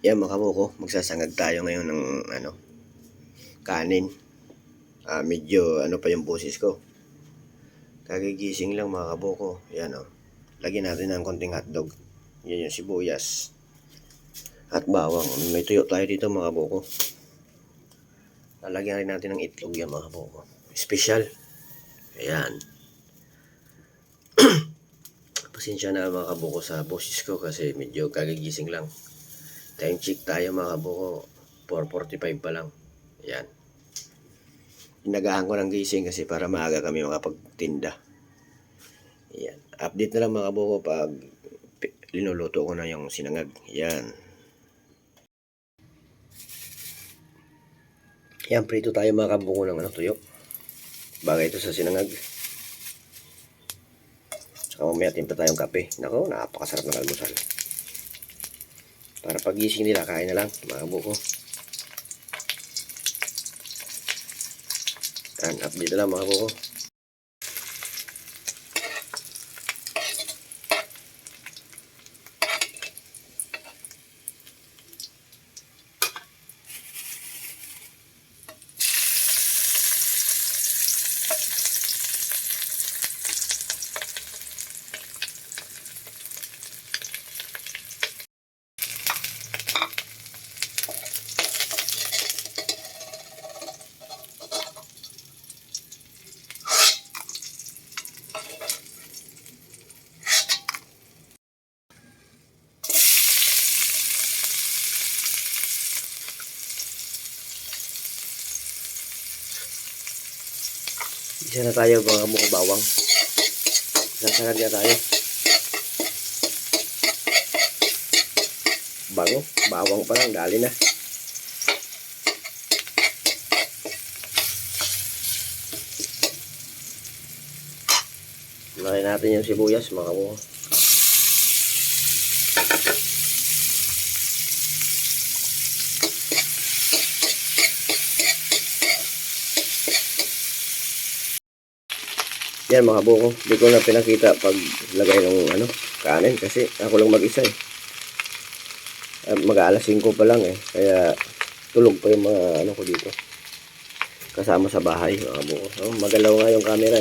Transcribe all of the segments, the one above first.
Yan mga kabuko, magsasangag tayo ngayon ng kanin. Medyo pa yung boses ko. Kagigising lang mga kabuko. Yan Lagyan natin ng konting hotdog. Yan yung sibuyas. At bawang. May tuyo tayo dito mga kabuko. Lalagyan rin natin ng itlog yan mga kabuko. Special. Ayan. Pasensya na mga kabuko sa boses ko kasi medyo kagigising lang. Time check tayo mga kabuko. 4:45 pa lang. Ayan. Inagahan ko ng gising kasi para maaga kami makapagtinda. Ayan. Update na lang mga kabuko pag linuluto ko na yung sinangag. Ayan. Ayan, prito tayo mga kabuko ng tuyo. Bagay ito sa sinangag. Saka mamaya timpla tayong kape. Nako, napakasarap ng almusal. Para pagising nila, kain na lang mga kabuko. Ayan, update na lang mga kabuko. Isa na tayo mga kabuko bawang. Sasarag na tayo. Bango, bawang pa lang, dali na. Lagyan natin yung sibuyas mga kabuko. Yan mga kabuko, di ko na pinakita pag lagay ng kanin kasi ako lang mag-isa mag-aalas 5 pa lang kaya tulog pa yung mga ko dito kasama sa bahay mga kabuko. Magalaw nga yung camera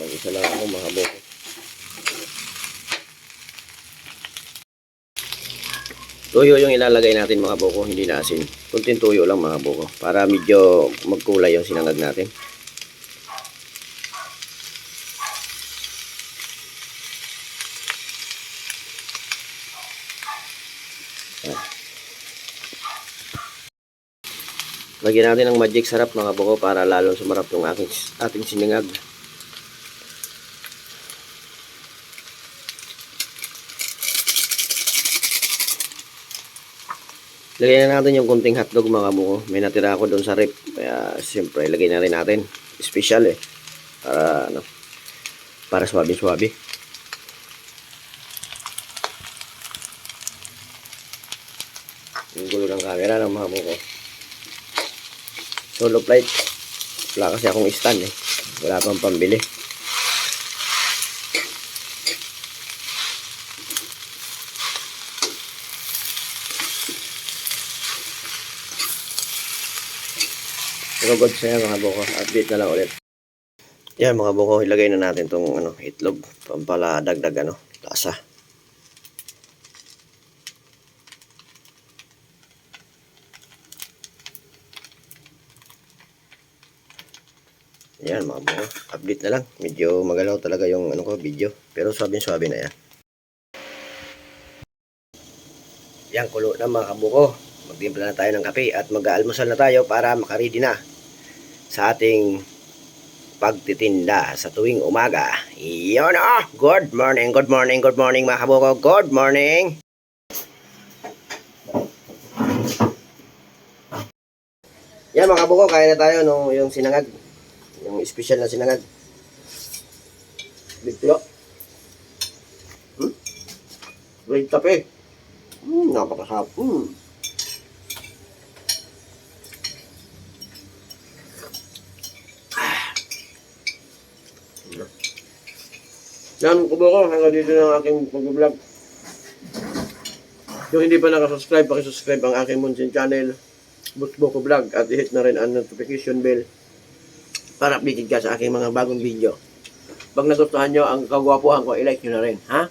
mag-isa lang ako mga kabuko. Tuyo yung ilalagay natin mga kabuko, hindi na asin. Kunting tuyo lang mga kabuko para medyo magkulay yung sinangag natin. Lagyan natin ng magic sarap mga kabuko para lalong sumarap yung ating sinangag. Lagyan na natin yung kunting hotdog mga kabuko. May natira ako doon sa rep. Kaya siyempre lagay na rin natin. Special Para para swabe-swabe. Yung gulo ng camera ng mga kabuko. Solo flight. Wala kasi akong stand Wala pang pambili. Pero good sa yan mga kabuko. Update na lang ulit. Yan mga kabuko, ilagay na natin tong itlog. Pampala dagdag lasa. Yan mga kabuko. Update na lang. Medyo magalaw talaga yung video. Pero swabe-swabe na yan. Yan, kulo na mga kabuko. Magtimpla na tayo ng kape at mag-aalmusal na tayo para makaready na sa ating pagtitinda sa tuwing umaga. Iyon good morning, good morning, good morning mga kabuko. Good morning. Yan mga kabuko, kain na tayo yung sinangag. Yung special na sinangag. Biglo. Great tape. Napakasarap. Yan, kabuko, hanggang dito na ang aking pag-vlog. Yung hindi pa nakasubscribe, pakisubscribe ang aking Munsin channel, Buko Vlog, at i-hit na rin ang notification bell para updated ka sa aking mga bagong video. Pag nagustuhan nyo ang kagwapuhan ko, i-like nyo na rin, ha?